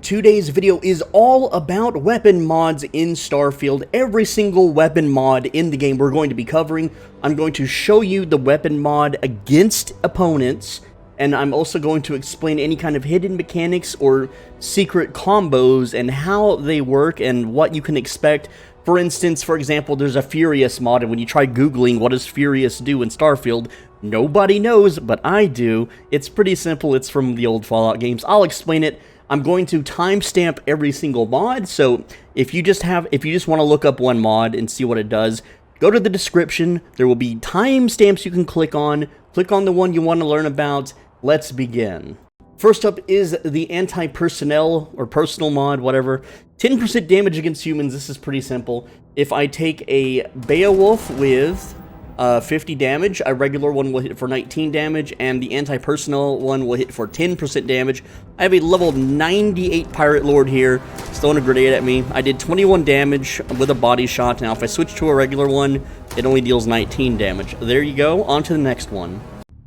Today's video is all about weapon mods in Starfield. Every single weapon mod in the game we're going to be covering. I'm going to show you the weapon mod against opponents, and I'm also going to explain any kind of hidden mechanics or secret combos and how they work and what you can expect. For instance, for example, there's a Furious mod, and when you try Googling what does Furious do in Starfield, nobody knows, but I do. It's pretty simple. It's from the old Fallout games. I'll explain it. I'm going to timestamp every single mod, so if you just want to look up one mod and see what it does, go to the description. There will be timestamps you can click on. Click on the one you want to learn about. Let's begin. First up is the anti-personnel or personal mod, whatever. 10% damage against humans. This is pretty simple. If I take a Beowulf with 50 damage, a regular one will hit for 19 damage, and the anti-personnel one will hit for 10% damage. I have a level 98 Pirate Lord here, throwing a grenade at me. I did 21 damage with a body shot. Now if I switch to a regular one, it only deals 19 damage. There you go, on to the next one.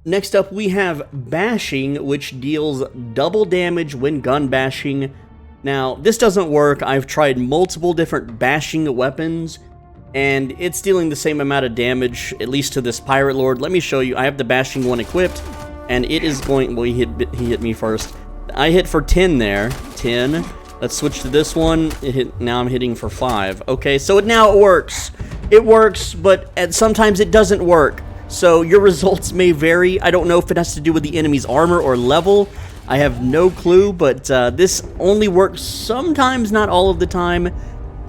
Next up we have Bashing, which deals double damage when gun bashing. Now this doesn't work. I've tried multiple different bashing weapons, and it's dealing the same amount of damage, at least to this Pirate Lord. Let me show you. I have the bashing one equipped, and it is going... Well, he hit me first. I hit for 10 there. 10. Let's switch to this one. Now I'm hitting for 5. Okay, so now it works. It works, but sometimes it doesn't work. So your results may vary. I don't know if it has to do with the enemy's armor or level. I have no clue, but this only works sometimes, not all of the time.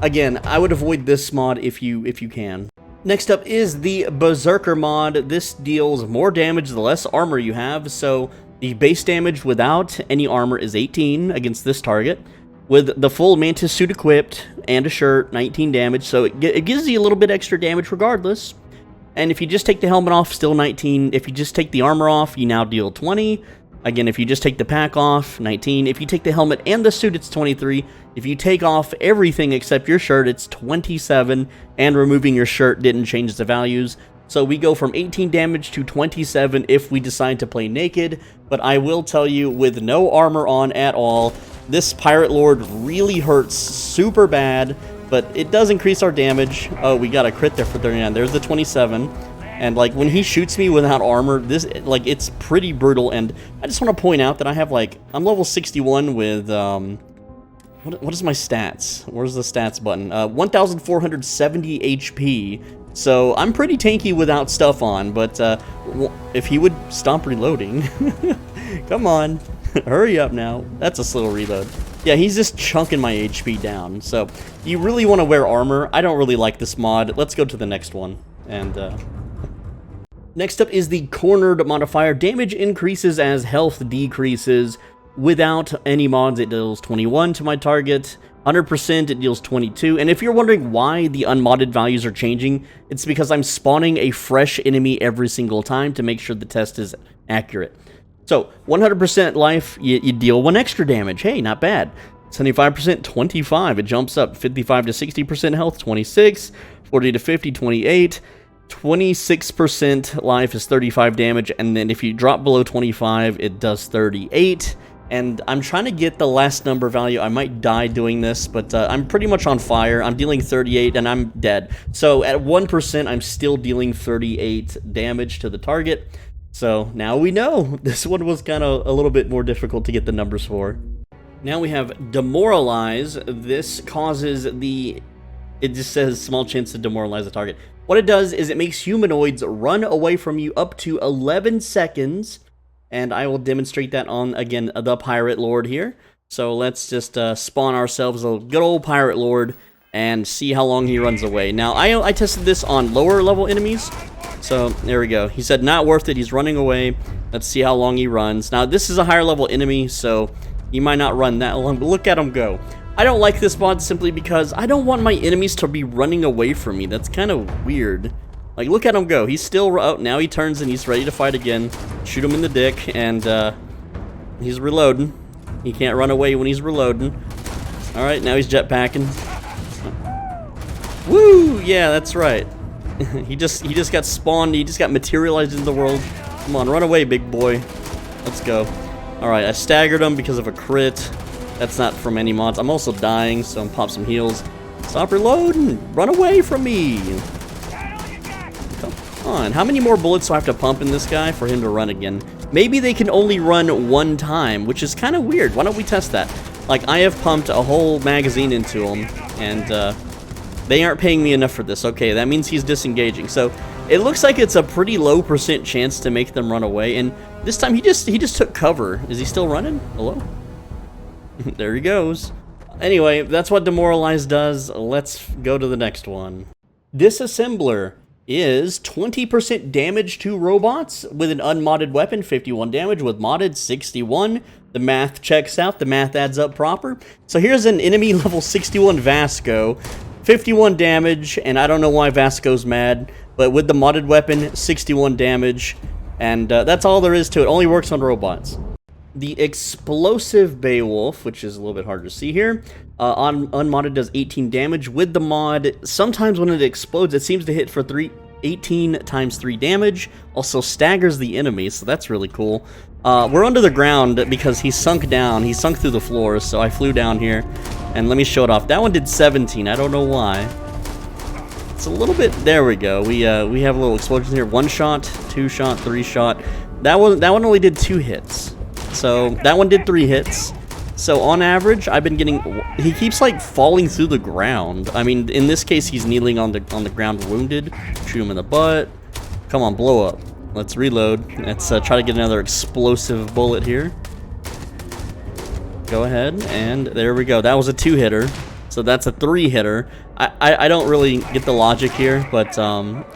Again, I would avoid this mod if you can. Next up is the Berserker mod. This deals more damage the less armor you have. So the base damage without any armor is 18 against this target. With the full Mantis suit equipped and a shirt, 19 damage. So it gives you a little bit extra damage regardless. And if you just take the helmet off, still 19. If you just take the armor off, you now deal 20. Again, if you just take the pack off, 19. If you take the helmet and the suit, it's 23. If you take off everything except your shirt, it's 27. And removing your shirt didn't change the values. So we go from 18 damage to 27 if we decide to play naked. But I will tell you, with no armor on at all, this Pirate Lord really hurts super bad. But it does increase our damage. Oh, we got a crit there for 39. There's the 27. And like when he shoots me without armor, this it's pretty brutal. And I just want to point out that I have I'm level 61 with what is my stats? Where's the stats button? 1,470 HP. So I'm pretty tanky without stuff on. But if he would stop reloading, come on, hurry up now. That's a slow reload. Yeah, he's just chunking my HP down. So you really want to wear armor. I don't really like this mod. Let's go to the next one. And next up is the Cornered modifier. Damage increases as health decreases. Without any mods, it deals 21 to my target. 100%, it deals 22. And if you're wondering why the unmodded values are changing, it's because I'm spawning a fresh enemy every single time to make sure the test is accurate. So, 100% life, you deal 1 extra damage. Hey, not bad. 75%, 25. It jumps up. 55 to 60% health, 26. 40 to 50, 28. 26% life is 35 damage, and then if you drop below 25, it does 38. And I'm trying to get the last number value. I might die doing this, but I'm pretty much on fire. I'm dealing 38, and I'm dead. So at 1%, I'm still dealing 38 damage to the target. So now we know. This one was kind of a little bit more difficult to get the numbers for. Now we have Demoralize. This causes it just says small chance to demoralize the target. What it does is it makes humanoids run away from you up to 11 seconds. And I will demonstrate that on, again, the Pirate Lord here. So let's just spawn ourselves a good old Pirate Lord and see how long he runs away. Now, I tested this on lower level enemies. So there we go. He said not worth it. He's running away. Let's see how long he runs. Now, this is a higher level enemy, so he might not run that long. But look at him go. I don't like this mod simply because I don't want my enemies to be running away from me. That's kind of weird. Like, look at him go. He's still out. Now he turns and he's ready to fight again. Shoot him in the dick, and he's reloading. He can't run away when he's reloading. Alright, now he's jetpacking. Woo! Yeah, that's right. he just got spawned. He just got materialized into the world. Come on, run away, big boy. Let's go. Alright, I staggered him because of a crit. That's not from any mods. I'm also dying, so I'm pop some heals. Stop reloading! Run away from me! Come on, how many more bullets do I have to pump in this guy for him to run again? Maybe they can only run one time, which is kind of weird. Why don't we test that? Like, I have pumped a whole magazine into him, and they aren't paying me enough for this. Okay, that means he's disengaging. So it looks like it's a pretty low % chance to make them run away. And this time he just took cover. Is he still running? Hello? There he goes. Anyway, that's what Demoralize does. Let's go to the next one. Disassembler is 20% damage to robots with an unmodded weapon, 51 damage with modded, 61. The math checks out, the math adds up proper. So here's an enemy level 61 Vasco, 51 damage, and I don't know why Vasco's mad, but with the modded weapon, 61 damage, and that's all there is to it. Only works on robots. The explosive Beowulf, which is a little bit harder to see here, on unmodded does 18 damage. With the mod, sometimes when it explodes, it seems to hit for 18 times 3 damage. Also staggers the enemy, so that's really cool. We're under the ground because he sunk down. He sunk through the floor, so I flew down here. And let me show it off. That one did 17. I don't know why. It's a little bit... There we go. We have a little explosion here. 1 shot, 2 shot, 3 shot. That one only did 2 hits. So that one did 3 hits. So on average, I've been getting... He keeps like falling through the ground. I mean, in this case, he's kneeling on the ground wounded. Shoot him in the butt. Come on, blow up. Let's reload. Let's try to get another explosive bullet here. Go ahead, and there we go. That was a 2-hitter. So that's a 3-hitter. I don't really get the logic here, but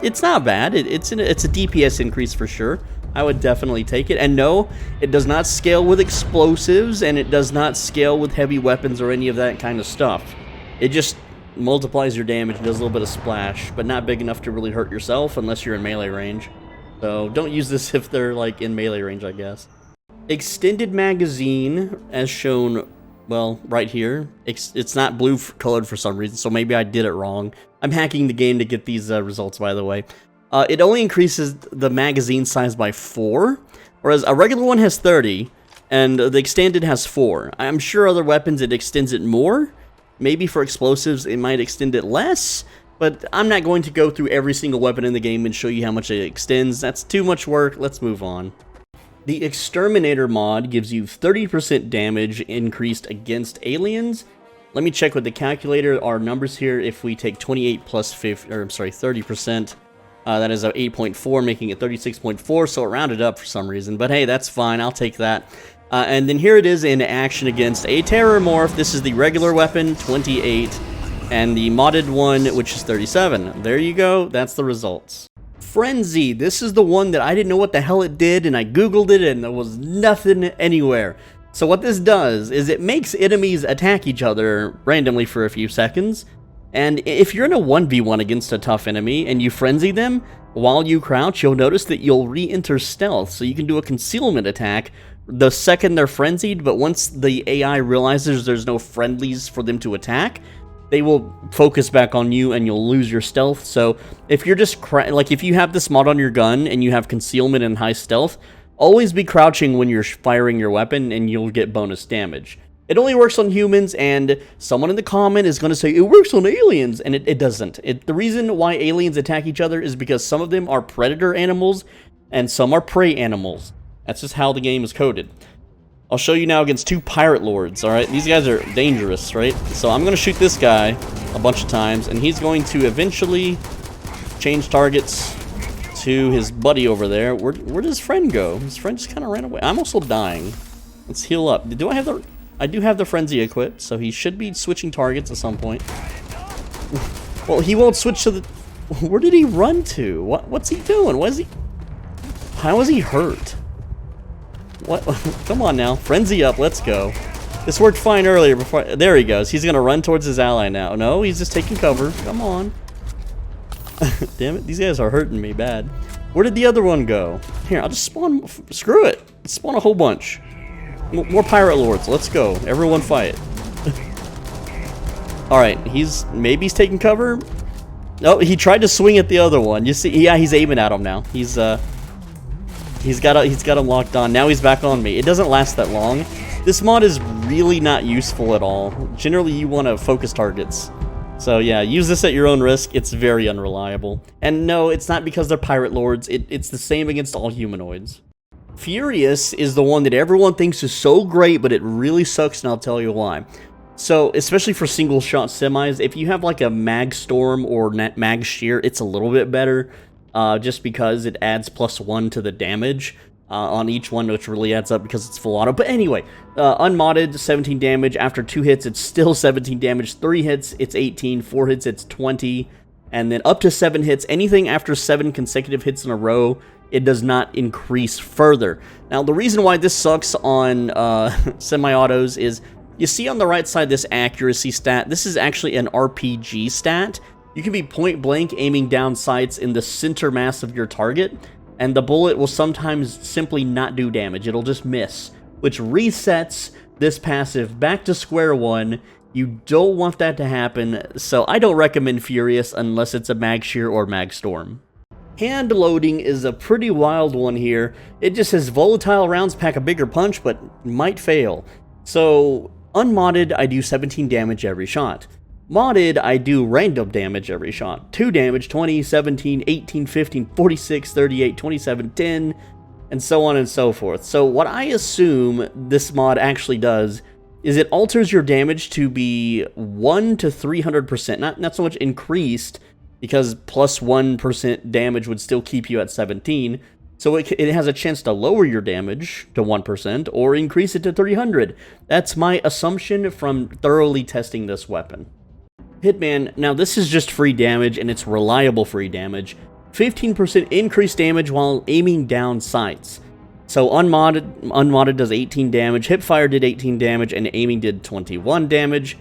it's not bad. It's a DPS increase for sure. I would definitely take it. And no, it does not scale with explosives, and it does not scale with heavy weapons or any of that kind of stuff. It just multiplies your damage and does a little bit of splash, but not big enough to really hurt yourself unless you're in melee range. So don't use this if they're like in melee range, I guess. Extended magazine, as shown, well, right here. It's not blue colored for some reason, so maybe I did it wrong. I'm hacking the game to get these results, by the way. It only increases the magazine size by 4, whereas a regular one has 30, and the extended has 4. I'm sure other weapons it extends it more. Maybe for explosives it might extend it less, but I'm not going to go through every single weapon in the game and show you how much it extends. That's too much work. Let's move on. The Exterminator mod gives you 30% damage increased against aliens. Let me check with the calculator our numbers here. If we take 28 plus 50, or I'm sorry, 30%. That is a 8.4, making it 36.4, so it rounded up for some reason. But hey, that's fine, I'll take that. And then here it is in action against a Terror Morph. This is the regular weapon, 28, and the modded one, which is 37. There you go, that's the results. Frenzy, this is the one that I didn't know what the hell it did, and I googled it, and there was nothing anywhere. So what this does is it makes enemies attack each other randomly for a few seconds. And if you're in a 1v1 against a tough enemy and you frenzy them, while you crouch, you'll notice that you'll re-enter stealth, so you can do a concealment attack the second they're frenzied, but once the AI realizes there's no friendlies for them to attack, they will focus back on you and you'll lose your stealth. So if you're just, like if you have this mod on your gun and you have concealment and high stealth, always be crouching when you're firing your weapon and you'll get bonus damage. It only works on humans, and someone in the comment is going to say, it works on aliens, and it doesn't. The reason why aliens attack each other is because some of them are predator animals, and some are prey animals. That's just how the game is coded. I'll show you now against 2 pirate lords, alright? These guys are dangerous, right? So I'm going to shoot this guy a bunch of times, and he's going to eventually change targets to his buddy over there. Where did his friend go? His friend just kind of ran away. I'm also dying. Let's heal up. Do I have the... I do have the frenzy equipped, so he should be switching targets at some point. Well, he won't switch to the... Where did he run to? What's he doing? What is he... How is he hurt? What? Come on now. Frenzy up. Let's go. This worked fine earlier before... There he goes. He's going to run towards his ally now. No, he's just taking cover. Come on. Damn it. These guys are hurting me bad. Where did the other one go? Here, I'll just spawn... Screw it. Let's spawn a whole bunch. More pirate lords. Let's go. Everyone fight. Alright, maybe he's taking cover. Oh, he tried to swing at the other one. You see, yeah, he's aiming at him now. He's got him locked on. Now he's back on me. It doesn't last that long. This mod is really not useful at all. Generally, you want to focus targets. So yeah, use this at your own risk. It's very unreliable. And no, it's not because they're pirate lords. It's the same against all humanoids. Furious is the one that everyone thinks is so great, but it really sucks, and I'll tell you why. So, especially for single-shot semis, if you have like a Mag Storm or Mag Shear, it's a little bit better, just because it adds +1 to the damage on each one, which really adds up because it's full auto. But anyway, unmodded, 17 damage. After 2 hits, it's still 17 damage. 3 hits, it's 18. 4 hits, it's 20. And then up to 7 hits, anything after 7 consecutive hits in a row, it does not increase further. Now, the reason why this sucks on semi-autos is, you see on the right side this accuracy stat. This is actually an RPG stat. You can be point blank aiming down sights in the center mass of your target, and the bullet will sometimes simply not do damage. It'll just miss, which resets this passive back to square one. You don't want that to happen, so I don't recommend Furious unless it's a Mag Shear or Mag Storm. Handloading is a pretty wild one here. It just says volatile rounds pack a bigger punch, but might fail. So, unmodded, I do 17 damage every shot. Modded, I do random damage every shot. 2 damage, 20, 17, 18, 15, 46, 38, 27, 10, and so on and so forth. So what I assume this mod actually does is it alters your damage to be 1 to 300%, not so much increased, because plus 1% damage would still keep you at 17, so it has a chance to lower your damage to 1% or increase it to 300. That's my assumption from thoroughly testing this weapon. Hitman, now this is just free damage, and it's reliable free damage. 15% increased damage while aiming down sights. So unmodded does 18 damage, hipfire did 18 damage, and aiming did 21 damage.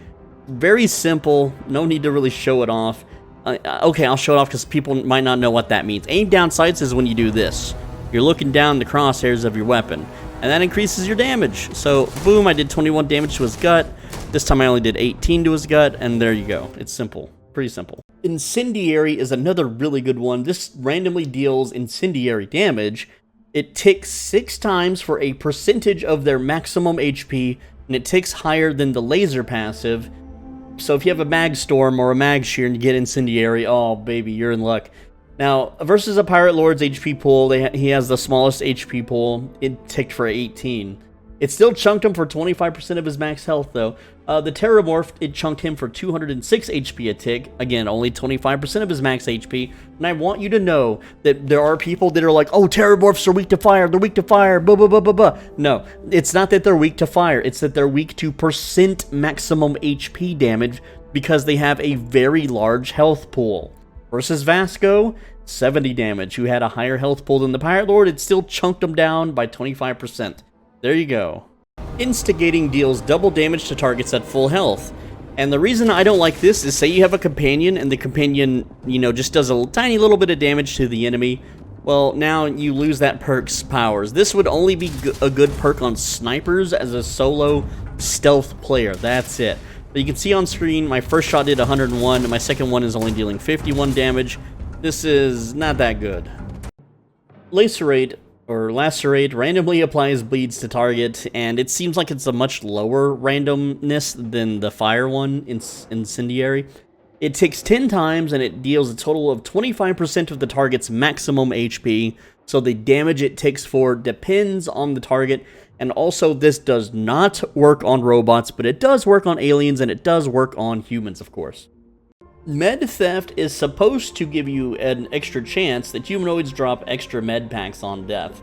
Very simple, no need to really show it off. Okay, I'll show it off because people might not know what that means. Aim down sights is when you do this. You're looking down the crosshairs of your weapon, and that increases your damage. So, boom, I did 21 damage to his gut. This time I only did 18 to his gut, and there you go. It's simple. Pretty simple. Incendiary is another really good one. This randomly deals incendiary damage. It ticks 6 times for a percentage of their maximum HP, and it ticks higher than the laser passive. So if you have a Mag Storm or a Mag Shear and you get Incendiary, oh baby, you're in luck. Now, versus a Pirate Lord's HP pool, he has the smallest HP pool. It ticked for 18. It still chunked him for 25% of his max health, though. The Terramorph, it chunked him for 206 HP a tick. Again, only 25% of his max HP. And I want you to know that there are people that are like, oh, Terramorphs are weak to fire, they're weak to fire, blah, blah, blah, blah, blah. No, it's not that they're weak to fire. It's that they're weak to percent maximum HP damage because they have a very large health pool. Versus Vasco, 70 damage. Who had a higher health pool than the Pirate Lord, it still chunked him down by 25%. There you go. Instigating deals double damage to targets at full health. And the reason I don't like this is, say you have a companion, and the companion, just does a tiny little bit of damage to the enemy. Well, now you lose that perk's powers. This would only be a good perk on snipers as a solo stealth player. That's it. But you can see on screen, my first shot did 101, and my second one is only dealing 51 damage. This is not that good. Lacerate randomly applies bleeds to target, and it seems like it's a much lower randomness than the fire one, Incendiary. It ticks 10 times, and it deals a total of 25% of the target's maximum HP, so the damage it ticks for depends on the target, and also this does not work on robots, but it does work on aliens, and it does work on humans, of course. Med Theft is supposed to give you an extra chance that humanoids drop extra med packs on death.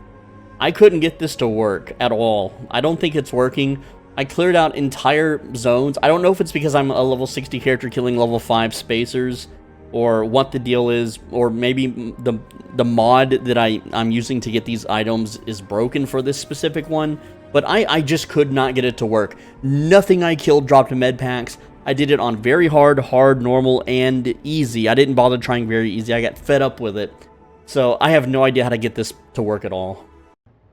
I couldn't get this to work at all. I don't think it's working. I cleared out entire zones. I don't know if it's because I'm a level 60 character killing level 5 spacers, or what the deal is, or maybe the mod that I'm using to get these items is broken for this specific one, but I just could not get it to work. Nothing I killed dropped med packs. I did it on very hard, normal, and easy. I didn't bother trying very easy. I got fed up with it. So I have no idea how to get this to work at all.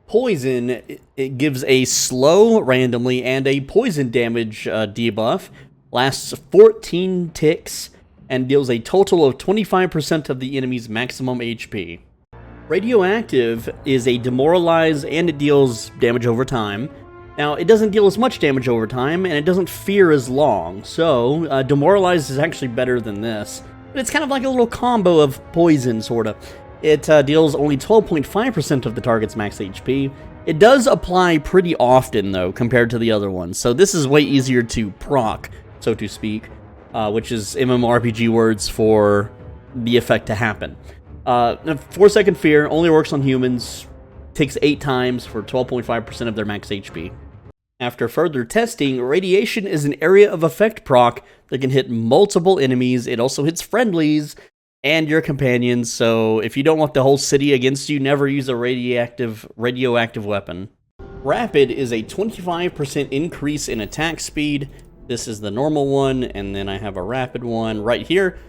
Poison, it gives a slow randomly and a poison damage debuff. Lasts 14 ticks and deals a total of 25% of the enemy's maximum HP. Radioactive is a Demoralize, and it deals damage over time. Now, it doesn't deal as much damage over time, and it doesn't fear as long, so Demoralize is actually better than this. But it's kind of like a little combo of poison, sorta. It deals only 12.5% of the target's max HP. It does apply pretty often, though, compared to the other ones, so this is way easier to proc, so to speak, which is MMORPG words for the effect to happen. 4-second fear only works on humans, takes 8 times for 12.5% of their max HP. After further testing, Radiation is an area of effect proc that can hit multiple enemies. It also hits friendlies and your companions, so if you don't want the whole city against you, never use a radioactive weapon. Rapid is a 25% increase in attack speed. This is the normal one, and then I have a rapid one right here.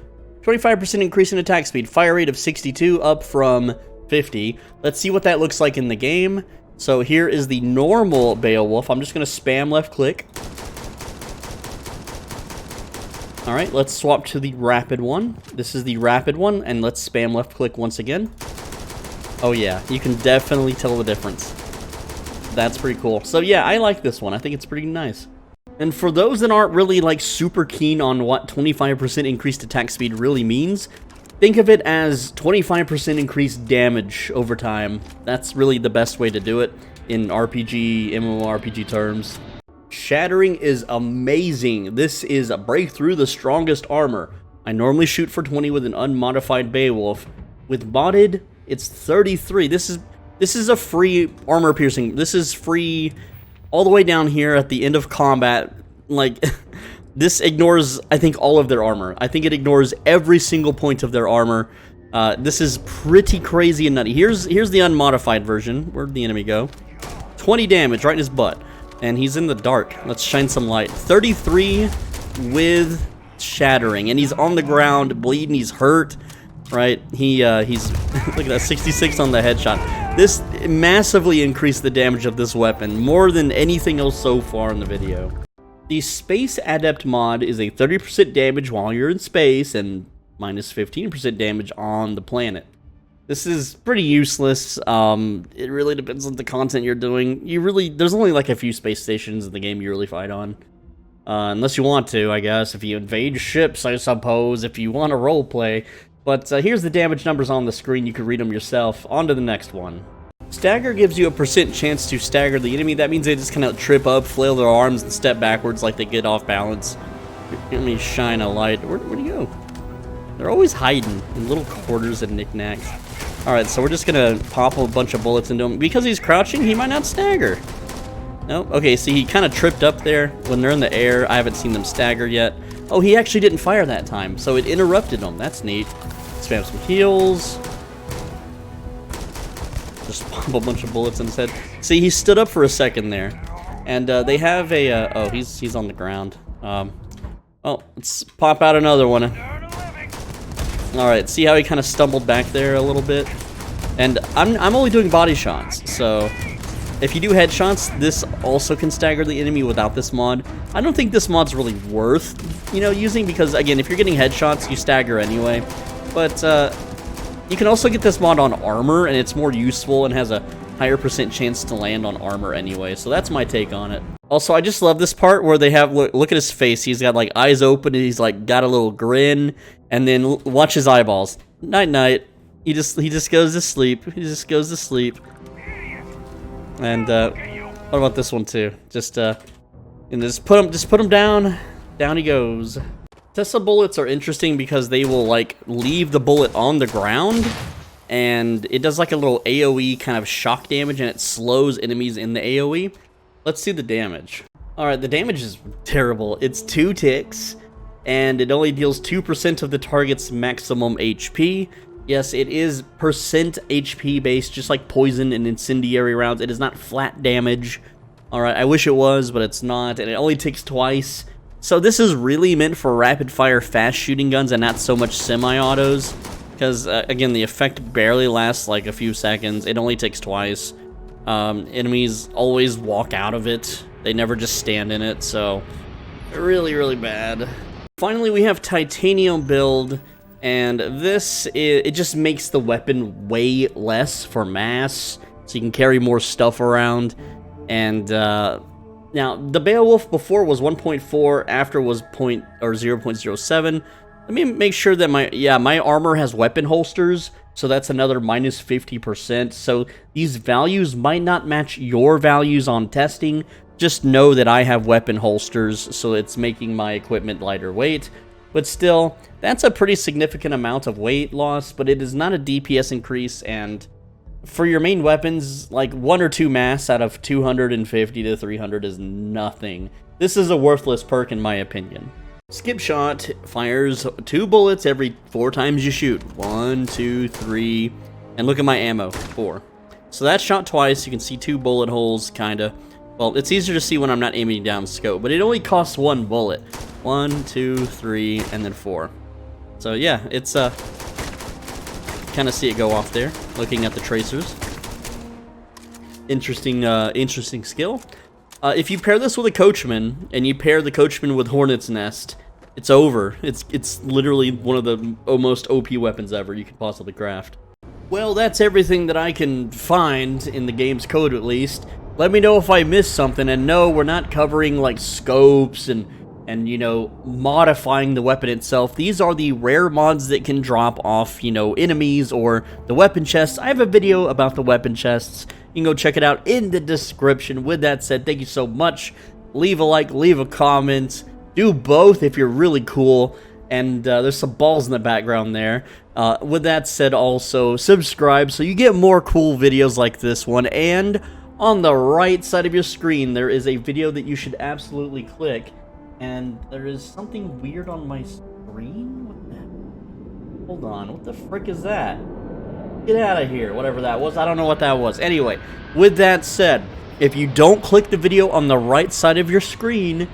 25% increase in attack speed, fire rate of 62 up from 50. Let's see what that looks like in the game. So here is the normal Beowulf. I'm just going to spam left click. Alright, let's swap to the rapid one. This is the rapid one, and let's spam left click once again. Oh yeah, you can definitely tell the difference. That's pretty cool. So yeah, I like this one. I think it's pretty nice. And for those that aren't really like super keen on what 25% increased attack speed really means, think of it as 25% increased damage over time. That's really the best way to do it in RPG, MMORPG terms. Shattering is amazing. This is a break through the strongest armor. I normally shoot for 20 with an unmodified Beowulf. With modded, it's 33. This is a free armor piercing. This is free all the way down here at the end of combat. Like, this ignores, I think, all of their armor. I think it ignores every single point of their armor. This is pretty crazy and nutty. Here's the unmodified version. Where'd the enemy go? 20 damage right in his butt. And he's in the dark. Let's shine some light. 33 with Shattering. And he's on the ground, bleeding, he's hurt. Right? He's look at that, 66 on the headshot. This massively increased the damage of this weapon, more than anything else so far in the video. The Space Adept mod is a 30% damage while you're in space, and minus 15% damage on the planet. This is pretty useless. It really depends on the content you're doing. There's only like a few space stations in the game you really fight on. Unless you want to, I guess. If you invade ships, I suppose, if you want to roleplay. But here's the damage numbers on the screen. You can read them yourself. On to the next one. Stagger gives you a % chance to stagger the enemy. That means they just kind of trip up, flail their arms, and step backwards like they get off balance. Let me shine a light. Where'd he go? They're always hiding in little quarters and knickknacks. Alright, so we're just gonna pop a bunch of bullets into him. Because he's crouching, he might not stagger. Nope. Okay, see, he kind of tripped up there. When they're in the air, I haven't seen them stagger yet. Oh, he actually didn't fire that time, so it interrupted him. That's neat. Spam some heals. Just pop a bunch of bullets in his head. See, he stood up for a second there. And they have a... oh, he's on the ground. Oh, let's pop out another one. Alright, see how he kind of stumbled back there a little bit? And I'm only doing body shots, so... if you do headshots, this also can stagger the enemy without this mod. I don't think this mod's really worth, using, because, again, if you're getting headshots, you stagger anyway. But, you can also get this mod on armor, and it's more useful and has a higher % chance to land on armor anyway, so that's my take on it. Also, I just love this part where they have, look at his face, he's got, like, eyes open, and he's, like, got a little grin, and then watch his eyeballs. Night-night. He just goes to sleep. He just goes to sleep. And, what about this one, too? Just put him down. Down he goes. Tesla bullets are interesting because they will, like, leave the bullet on the ground, and it does, like, a little AoE kind of shock damage, and it slows enemies in the AoE. Let's see the damage. Alright, the damage is terrible. It's 2 ticks, and it only deals 2% of the target's maximum HP. Yes, it is % HP based, just like poison and incendiary rounds. It is not flat damage. Alright, I wish it was, but it's not, and it only ticks twice. So this is really meant for rapid-fire fast shooting guns and not so much semi-autos. Because, again, the effect barely lasts like a few seconds. It only ticks twice. Enemies always walk out of it. They never just stand in it, so really, really bad. Finally, we have Titanium build. And this, it just makes the weapon way less for mass, so you can carry more stuff around. And Now, the Beowulf before was 1.4, after was 0.07. Let me make sure that my armor has weapon holsters, so that's another minus 50%. So these values might not match your values on testing. Just know that I have weapon holsters, so it's making my equipment lighter weight. But still, that's a pretty significant amount of weight loss, but it is not a DPS increase, and for your main weapons, like 1 or 2 mass out of 250 to 300 is nothing. This is a worthless perk in my opinion. Skip shot fires 2 bullets every 4 times you shoot. 1, 2, 3, and look at my ammo, 4. So that's shot twice. You can see 2 bullet holes, kinda. Well, it's easier to see when I'm not aiming down scope, but it only costs 1 bullet. 1, 2, 3, and then 4. So yeah, it's kind of see it go off there, looking at the tracers. Interesting skill. If you pair this with a Coachman, and you pair the Coachman with Hornet's Nest, it's over. It's literally one of the most OP weapons ever you could possibly craft. Well, that's everything that I can find in the game's code, at least. Let me know if I missed something, and no, we're not covering, like, scopes and you know, modifying the weapon itself. These are the rare mods that can drop off, you know, enemies or the weapon chests. I have a video about the weapon chests. You can go check it out in the description. With that said, thank you so much. Leave a like, leave a comment. Do both if you're really cool. And there's some balls in the background there. With that said, also subscribe so you get more cool videos like this one. And on the right side of your screen, there is a video that you should absolutely click. And there is something weird on my screen? What the... Hold on, what the frick is that? Get out of here, whatever that was. I don't know what that was. Anyway, with that said, if you don't click the video on the right side of your screen,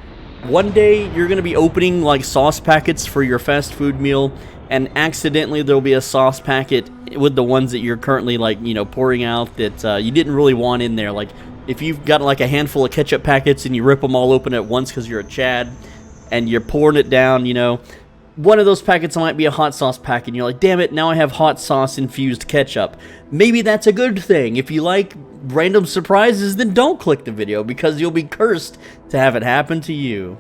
one day you're going to be opening like sauce packets for your fast food meal, and accidentally there'll be a sauce packet with the ones that you're currently, like, you know, pouring out that you didn't really want in there. Like, if you've got like a handful of ketchup packets and you rip them all open at once because you're a Chad and you're pouring it down, you know, one of those packets might be a hot sauce packet and you're like, damn it, now I have hot sauce infused ketchup. Maybe that's a good thing. If you like random surprises, then don't click the video because you'll be cursed to have it happen to you.